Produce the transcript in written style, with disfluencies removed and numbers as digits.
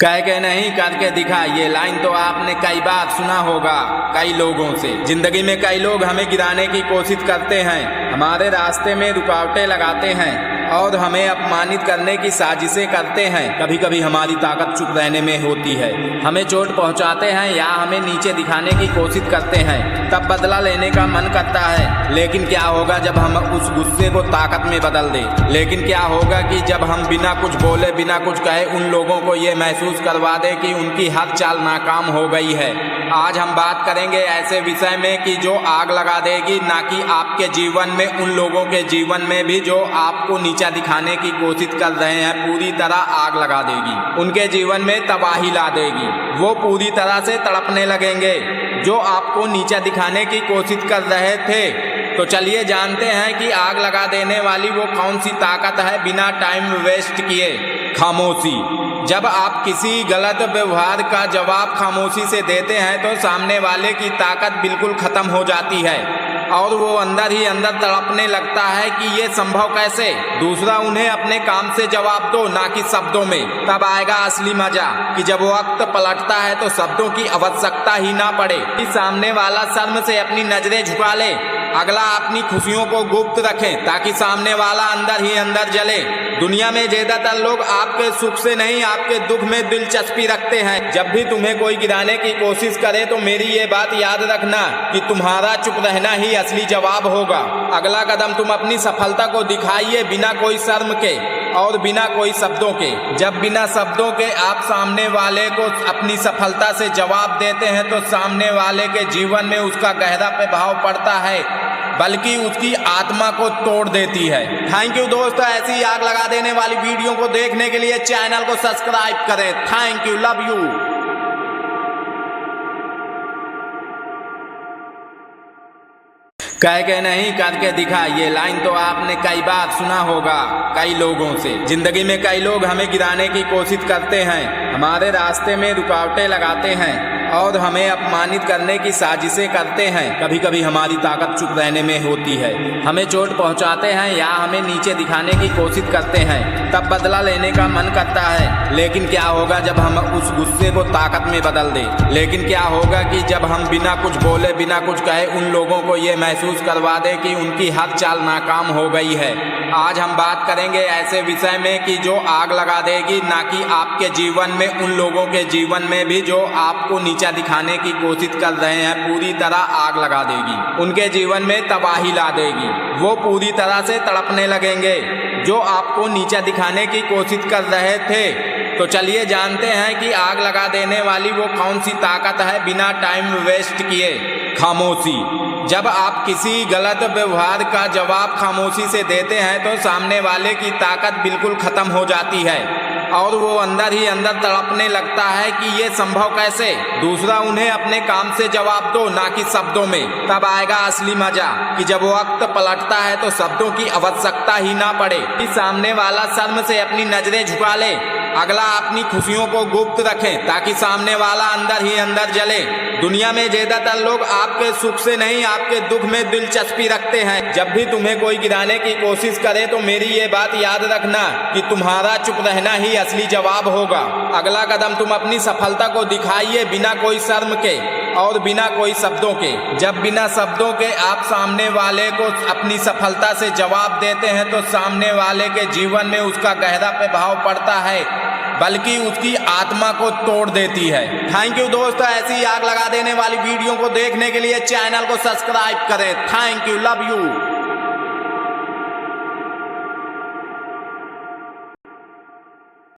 कह के नहीं करके दिखा, ये लाइन तो आपने कई बार सुना होगा कई लोगों से। जिंदगी में कई लोग हमें गिराने की कोशिश करते हैं, हमारे रास्ते में रुकावटें लगाते हैं और हमें अपमानित करने की साजिशें करते हैं। कभी कभी हमारी ताकत चुप रहने में होती है, हमें चोट पहुंचाते हैं या हमें नीचे दिखाने की कोशिश करते हैं, तब बदला लेने का मन करता है। लेकिन क्या होगा जब हम उस गुस्से को ताकत में बदल दें? लेकिन क्या होगा कि जब हम बिना कुछ बोले बिना कुछ कहे उन लोगों को ये महसूस करवा दें कि उनकी हर चाल नाकाम हो गई है। आज हम बात करेंगे ऐसे विषय में कि जो आग लगा देगी, ना कि आपके जीवन में उन लोगों के जीवन में भी जो आपको नीचा दिखाने की कोशिश कर रहे हैं, पूरी तरह आग लगा देगी, उनके जीवन में तबाही ला देगी। वो पूरी तरह से तड़पने लगेंगे जो आपको नीचा दिखाने की कोशिश कर रहे थे। तो चलिए जानते हैं कि आग लगा देने वाली वो कौन सी ताकत है बिना टाइम वेस्ट किए। खामोशी। जब आप किसी गलत व्यवहार का जवाब खामोशी से देते हैं तो सामने वाले की ताकत बिल्कुल खत्म हो जाती है और वो अंदर ही अंदर तड़पने लगता है कि ये संभव कैसे। दूसरा, उन्हें अपने काम से जवाब दो, ना कि शब्दों में। तब आएगा असली मजा कि जब वक्त पलटता है तो शब्दों की आवश्यकता ही ना पड़े। कि सामने वाला शर्म से अपनी नजरें झुका ले, अगला अपनी खुशियों को गुप्त रखे ताकि सामने वाला अंदर ही अंदर जले। दुनिया में ज्यादातर लोग आपके सुख से नहीं आपके दुख में दिलचस्पी रखते हैं। जब भी तुम्हें कोई गिराने की कोशिश करे तो मेरी ये बात याद रखना कि तुम्हारा चुप रहना ही असली जवाब होगा। अगला कदम तुम अपनी सफलता को दिखाइए बिना कोई शर्म के और बिना कोई शब्दों के। जब बिना शब्दों के आप सामने वाले को अपनी सफलता से जवाब देते हैं तो सामने वाले के जीवन में उसका गहरा प्रभाव पड़ता है, बल्कि उसकी आत्मा को तोड़ देती है। थैंक यू दोस्तों, ऐसी आग लगा देने वाली वीडियो को देखने के लिए चैनल को सब्सक्राइब करें। Thank you, love you. कह के नहीं करके दिखा, ये लाइन तो आपने कई बार सुना होगा कई लोगों से। जिंदगी में कई लोग हमें गिराने की कोशिश करते हैं, हमारे रास्ते में रुकावटें लगाते हैं और हमें अपमानित करने की साजिशें करते हैं। कभी कभी हमारी ताकत चुप रहने में होती है, हमें चोट पहुंचाते हैं या हमें नीचे दिखाने की कोशिश करते हैं, तब बदला लेने का मन करता है। लेकिन क्या होगा जब हम उस गुस्से को ताकत में बदल दें? लेकिन क्या होगा कि जब हम बिना कुछ बोले बिना कुछ कहे उन लोगों को ये महसूस करवा दें कि उनकी हर चाल नाकाम हो गई है। आज हम बात करेंगे ऐसे विषय में कि जो आग लगा देगी, ना कि आपके जीवन में उन लोगों के जीवन में भी जो आपको नीचा दिखाने की कोशिश कर रहे हैं, पूरी तरह आग लगा देगी, उनके जीवन में तबाही ला देगी। वो पूरी तरह से तड़पने लगेंगे जो आपको नीचा दिखाने की कोशिश कर रहे थे। तो चलिए जानते हैं कि आग लगा देने वाली वो कौन सी ताकत है बिना टाइम वेस्ट किए। खामोशी। जब आप किसी गलत व्यवहार का जवाब खामोशी से देते हैं तो सामने वाले की ताकत बिल्कुल खत्म हो जाती है और वो अंदर ही अंदर तड़पने लगता है कि ये संभव कैसे। दूसरा, उन्हें अपने काम से जवाब दो, ना कि शब्दों में। तब आएगा असली मजा कि जब वक्त पलटता है तो शब्दों की आवश्यकता ही ना पड़े। कि सामने वाला शर्म से अपनी नजरें झुका ले, अगला अपनी खुशियों को गुप्त रखे ताकि सामने वाला अंदर ही अंदर जले। दुनिया में ज्यादातर लोग आपके सुख से नहीं आपके दुख में दिलचस्पी रखते हैं। जब भी तुम्हें कोई गिराने की कोशिश करे तो मेरी ये बात याद रखना कि तुम्हारा चुप रहना ही असली जवाब होगा। अगला कदम तुम अपनी सफलता को दिखाइए बिना कोई शर्म के और बिना कोई शब्दों के। जब बिना शब्दों के आप सामने वाले को अपनी सफलता से जवाब देते हैं तो सामने वाले के जीवन में उसका गहरा प्रभाव पड़ता है, बल्कि उसकी आत्मा को तोड़ देती है। थैंक यू दोस्तों, ऐसी आग लगा देने वाली वीडियो को देखने के लिए चैनल को सब्सक्राइब करें। Thank you, love you.